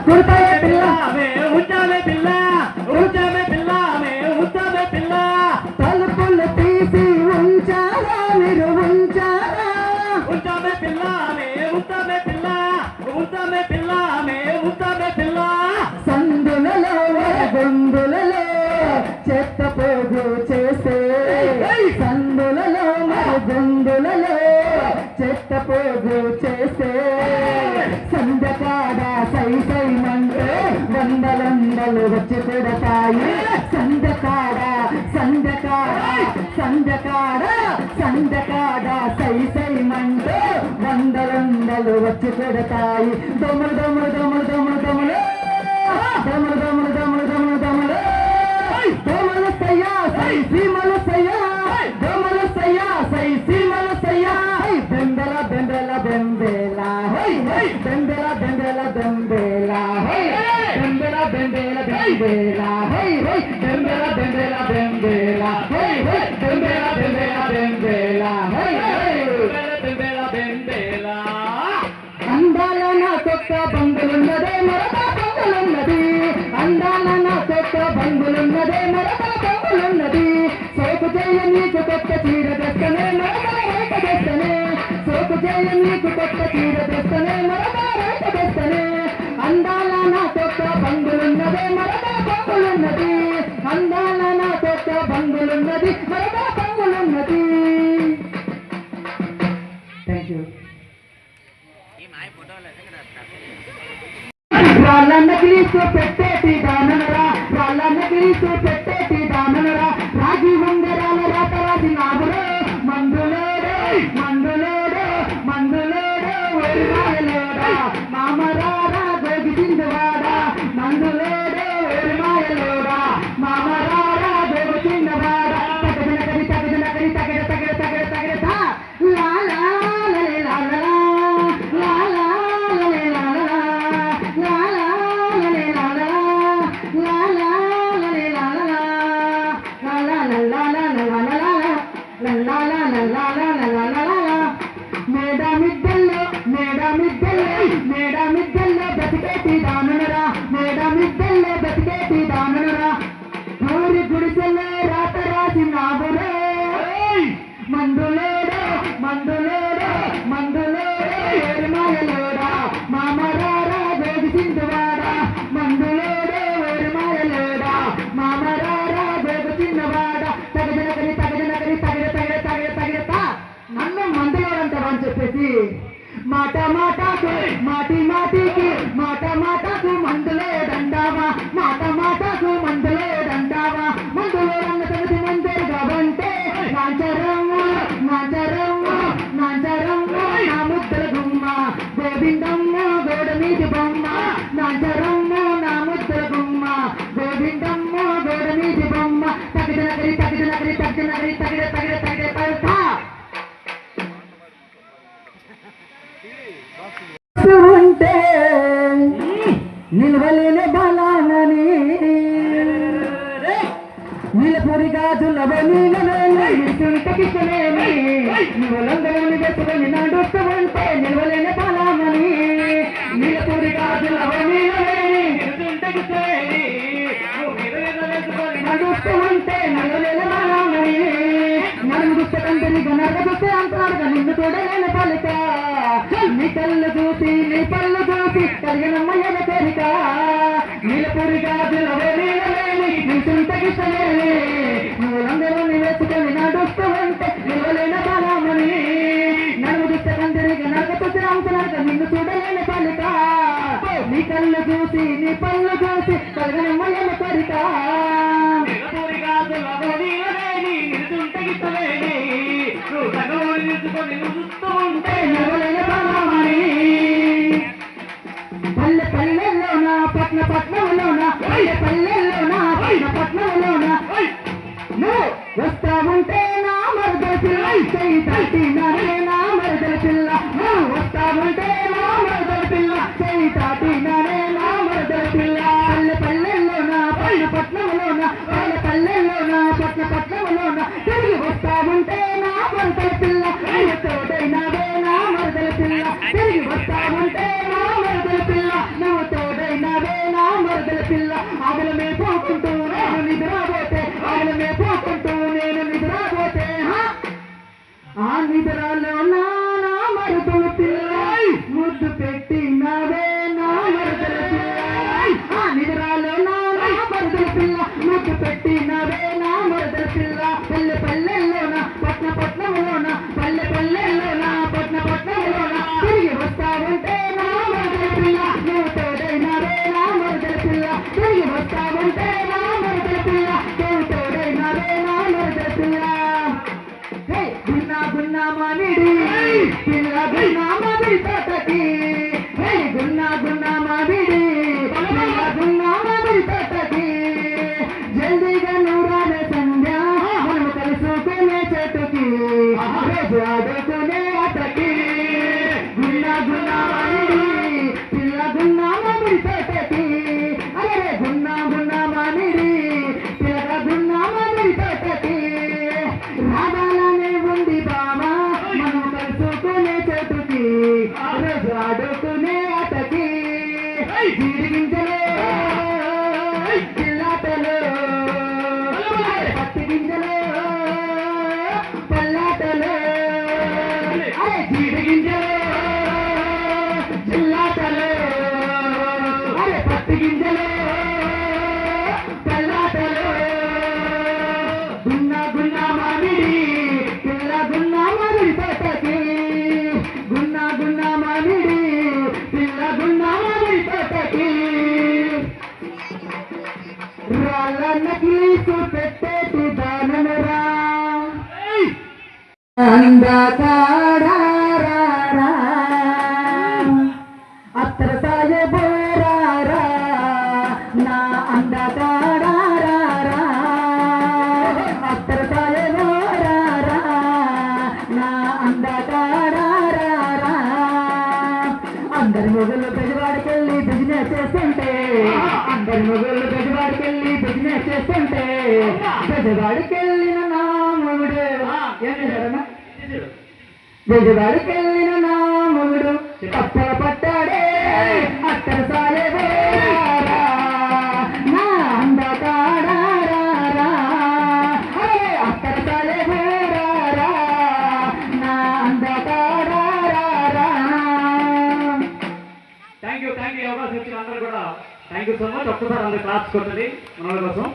కుడతాయే పిల్ల ఉంచామే పిల్ల ఉంచామే పిల్ల ఉంచామే పిల్ల తలుపులు తీసి ఉంచారా మీరు ఉంచారా ఉంచామే పిల్ల ఉంచామే పిల్ల ఉంచామే పిల్ల ఉంచామే పిల్ల సందులలో గొంతులలో చెత్త పోగు చేస్తే సందులలో గొంతులలో చెత్త పోగు చేస్తే సందకాడ సై సై మంటే వందలందలు వచ్చి కొడతాయి సందకాడ సందకాడ సందకాడ సందకాడ సై సై మంటే వందలందలు వచ్చి కొడతాయి దొమలు దొమలు దొమలు దొమలు దొమలు దొమలు దొమలు దొమలు దొమలు దొమలు దొమలు సయ్యా సై సీమలు సయ్యా దొమలు సయ్యా సై సీమలు సయ్యా బెంబెల బెంబెల బెంబెల బెంబెల బెంబెల బెంబెల బెంబెల బెంబెల బెంబెల బెంబెల బెంబెల బెంబెల బెంబెల బెంబెల బెంబెల బెంబెల బెంబెల అందాల నా కొత్త బంగులున్నదే మరొక బంగులున్నది అందాల నా కొత్త బంగులున్నదే మరొక బంగులున్నది సోకు చేయ నీకు కొత్త చీర తెస్తనే మరొక రైట తెస్తనే సోకు చేయ నీకు కొత్త చీర తెస్తనే మరొక రైట తెస్తనే అందాల నా కొత్త బంగులున్నదే మరొక బంగులున్నది అందాల నా కొత్త బంగులున్నది మరొక బంగులున్నది. Thank you. వాళ్ళన్న గిరీసు పెట్టేటి దాననరా వాళ్ళన్న గిరీసు పెట్టేటి దాననరా రాగి వందరాల రాత రాజి నాగులో మందులోడు మందులోడు మందులోడు ఒరిమాయలోడా మామరారా గోగి సింధువాడా మందులోడు ఒరిమాయలోడా మామరారా గోగి సింధువాడా తగదనకరి తగదనకరి తగడ తగడ తగడ తగడ లాలా లలే లాలా లాలా లలే లాలా మేడమిద్దల్లో బతికేటి దాననరా మేడమిద్దల్లో బతికేటి దాననరా ఊరి గుడిసెల్లో రాత రాసి నాగురే మందులేడు మందులేడు మందులేడు ఎరుమాయలోడా మామరారా గోగి సింధువాడా మందులేడు ఎరుమాయలోడా మామరారా గోగి సింధువాడా తగదనకరి తగదనకరి తగడ తగడ తగడ తగడత నన్ను మందులోడంటారు అని చెప్పేసి మాట మాటకు మాటి మాటికి మాట మాటకు మందులే దండావా మాట మాటకు మందులే దండావా మందులో అన్న సంగతి మందరు కాబంటే నాంచరమ్మ నాంచరమ్మ నాంచరమ్మ నా ముద్దల గుమ్మ గోవిందమ్మ గోడ మీది బొమ్మ నాంచరమ్మ నా ముద్దల గుమ్మ గోవిందమ్మ గోడ మీది బొమ్మ తగిదనకరి తగిదనకరి తగిదనకరి తగిడ తగిడ తగిడ తగిడ ఉంటే నిల్వలేని బలానని నిలపరి గాజులవని నిలవలందరూ వెతుకొని నడుస్తూ ఉంటే నిల్వలేని బలానని నిలపరి గాజులవని నడుస్తూ ఉంటే నిలవలేని బలానని నన్ను గుర్తకంటే నరగొస్తే అంటారు నిన్ను చూడలేని పలిక నీ కళ్ళు చూసి నీ పళ్ళు చూసి కలిగినమ్మయ్యన కోరిక నీలపూరి గాజులవేని నీ చింతకిస్తలేని నువ్వులందరూ వేసుకొని నడుస్తూ ఉంటే నిలవలేని బలమని నన్ను దుష్టకందరికి నరకతొచ్చిన అంశనరక నిన్ను చూడలేని పలిక నీ కళ్ళు చూసి నీ పళ్ళు చూసి కలిగినమ్మయ్యన కోరిక పల్లె పల్లెల్లోన పట్న పట్నంలోన పల్లె పల్లెల్లోన పట్న పట్నంలోన నువ్వు వస్తా ఉంటే నా మరదల పిల్ల చెయ్యి తాటినానే నా మరదల పిల్ల నువ్వు వస్తా ఉంటే నా మరదల పిల్ల చెయ్యి తాటినానే నా మరదల పిల్ల పల్లె పల్లెల్లోన పట్న పట్నంలోన పల్లె పల్లెల్లోన పట్న పట్నంలోన తిరిగి వస్తా ఉంటే నా మరదల పిల్ల తోడైనావే నా మరదల పిల్ల తిరిగి వస్తా ఉంటే నా మరదల పిల్ల నువ్వు తోడైనా నిద్రలో నా మరుదుల పిల్ల ముద్దు పెట్టినవే నా మరుదుల పిల్ల నిద్రలో నా మరుదుల పిల్ల ముద్దు పెట్టినవే నా మరుదుల పిల్ల పల్లె పల్లెల్లోన పట్నంలోన పల్లె పల్లెల్లోన పట్నంలోన తిరిగి వస్తావంటే నా మరుదుల పిల్ల నువ్వు తోడైనవే నా మరుదుల పిల్ల తిరిగి వస్తావంటే నా మరుదుల పిల్ల నువ్వు తోడైనవే నా మరుదుల పిల్ల గున్నా మామిడి పిల్ల గున్నా మామిడి తోటకి గున్నా మామిడి పిల్ల గున్నా మామిడి తోటకి జల్దీగా నూరాలే సంధ్య మనం కలుసుకునే చెట్టుకి రోజు ఆడుకునే ఆటకి గున్నా మామిడి పిల్ల గున్నా మామిడి తోటకి అరే గున్నా మామిడి పిల్ల గున్నా మామిడి తోటకి రాగాలనే ఉంది బామా మనం కలుసుకునే చెట్టుకి రోజు ఆడుకునే ఆటకి జీడిగింజలో చిల్లాటలో పత్తి గింజలో పల్లాటలో అరే జీడిగింజలో చిల్లాటలో అరే పత్తి గింజలో పల్లాటలో గున్నా మామిడి పిల్ల గున్నా మామిడి తోటకి గున్నా మామిడి పిల్ల గున్నా మామిడి తోటకి రాళ్ళ నకిలీసు పెట్టేటి దానమురా అందకాడా అత్తర సాయబోరా నా అందకాడా అత్తర సాయబోరా నా అందకాడా అందరి మొగలు పెద్దవాడికెళ్ళి బిజినెస్ చేస్తుంటే అందరి మొగలు పెద్దవాడికెళ్ళి బిజినెస్ చేస్తుంటే పెద్దవాడికెళ్ళిన నా మొగుడు బెజవాడికెళ్ళిన నా మొగుడు కప్పల పట్టాడే అత్తర సాయబోరా నా అందకాడా అత్తర సాయబోరా నా అందకాడా థ్యాంక్ యూ అవకాశం ఇచ్చిన అందరూ కూడా థ్యాంక్ యూ సో మచ్. ఒక్కసారి అందరు క్లాస్ కొట్టండి మన కోసం.